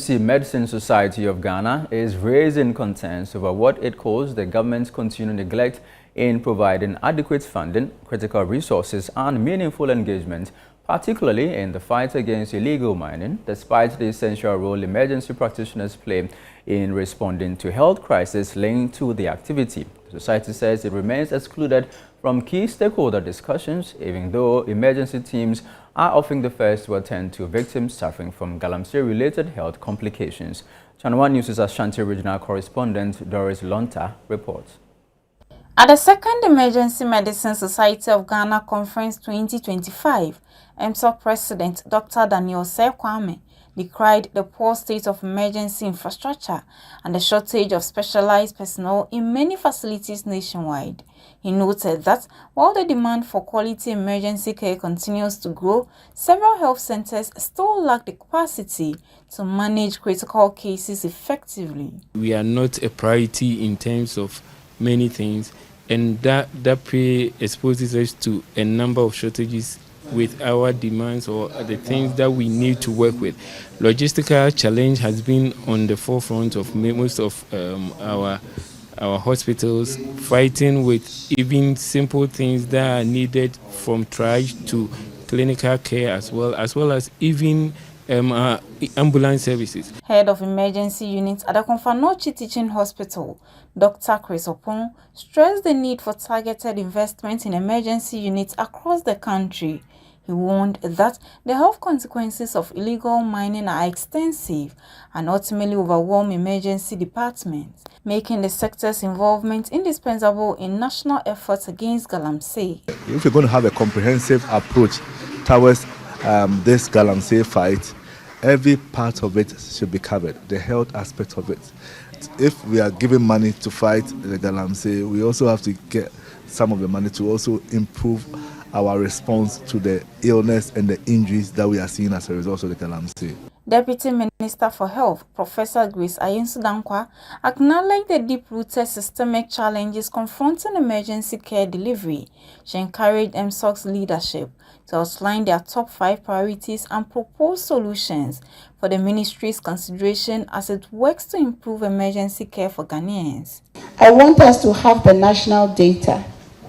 Emergency Medicine Society of Ghana is raising concerns over what it calls the government's continued neglect in providing adequate funding, critical resources and meaningful engagement, particularly in the fight against illegal mining, despite the essential role emergency practitioners play in responding to health crises linked to the activity. The society says it remains excluded from key stakeholder discussions, even though emergency teams are often the first to attend to victims suffering from galamsey-related health complications. ChannelOne News' Ashanti Regional Correspondent Doris Lonta reports. At the Second Emergency Medicine Society of Ghana Conference 2025, EMSOG President Dr. Osei-Kwame decried the poor state of emergency infrastructure and the shortage of specialized personnel in many facilities nationwide. He noted that while the demand for quality emergency care continues to grow, several health centers still lack the capacity to manage critical cases effectively. We are not a priority in terms of many things, and that exposes us to a number of shortages with our demands or the things that we need to work with. Logistical challenge has been on the forefront of most of our hospitals, fighting with even simple things that are needed from triage to clinical care as well as even ambulance services. Head of Emergency Unit at the Konfanochi Teaching Hospital, Dr. Chris Opon, stressed the need for targeted investment in emergency units across the country. He warned that the health consequences of illegal mining are extensive and ultimately overwhelm emergency departments, making the sector's involvement indispensable in national efforts against galamsey. If we're going to have a comprehensive approach towards this galamsey fight, every part of it should be covered, the health aspect of it. If we are giving money to fight the galamsey, we also have to get some of the money to also improve our response to the illness and the injuries that we are seeing as a result of the galamsey. Deputy Minister for Health, Professor Grace Ayensu-Dankwa, acknowledged the deep-rooted systemic challenges confronting emergency care delivery. She encouraged EMSOG's leadership to outline their top 5 priorities and propose solutions for the ministry's consideration as it works to improve emergency care for Ghanaians. I want us to have the national data.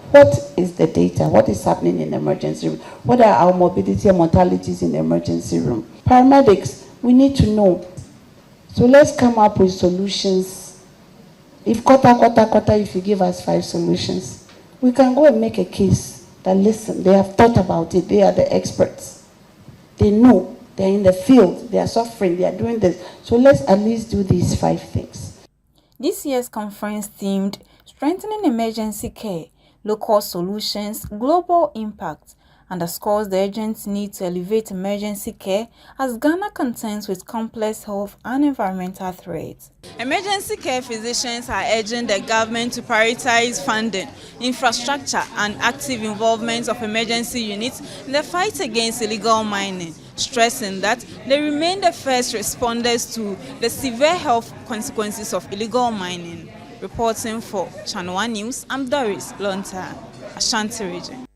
What is the data? What is happening in the emergency room? What are our morbidity and mortalities in the emergency room? Paramedics, we need to know. So let's come up with solutions. If if you give us 5 solutions, we can go and make a case that, listen, they have thought about it. They are the experts. They know. They're in the field. They are suffering. They are doing this. So let's at least do these 5 things. This year's conference themed Strengthening Emergency Care, Local Solutions, Global Impact, underscores the urgent need to elevate emergency care as Ghana contends with complex health and environmental threats. Emergency care physicians are urging the government to prioritize funding, infrastructure and active involvement of emergency units in the fight against illegal mining, stressing that they remain the first responders to the severe health consequences of illegal mining. Reporting for ChannelOne News, I'm Doris Lonta, Ashanti Region.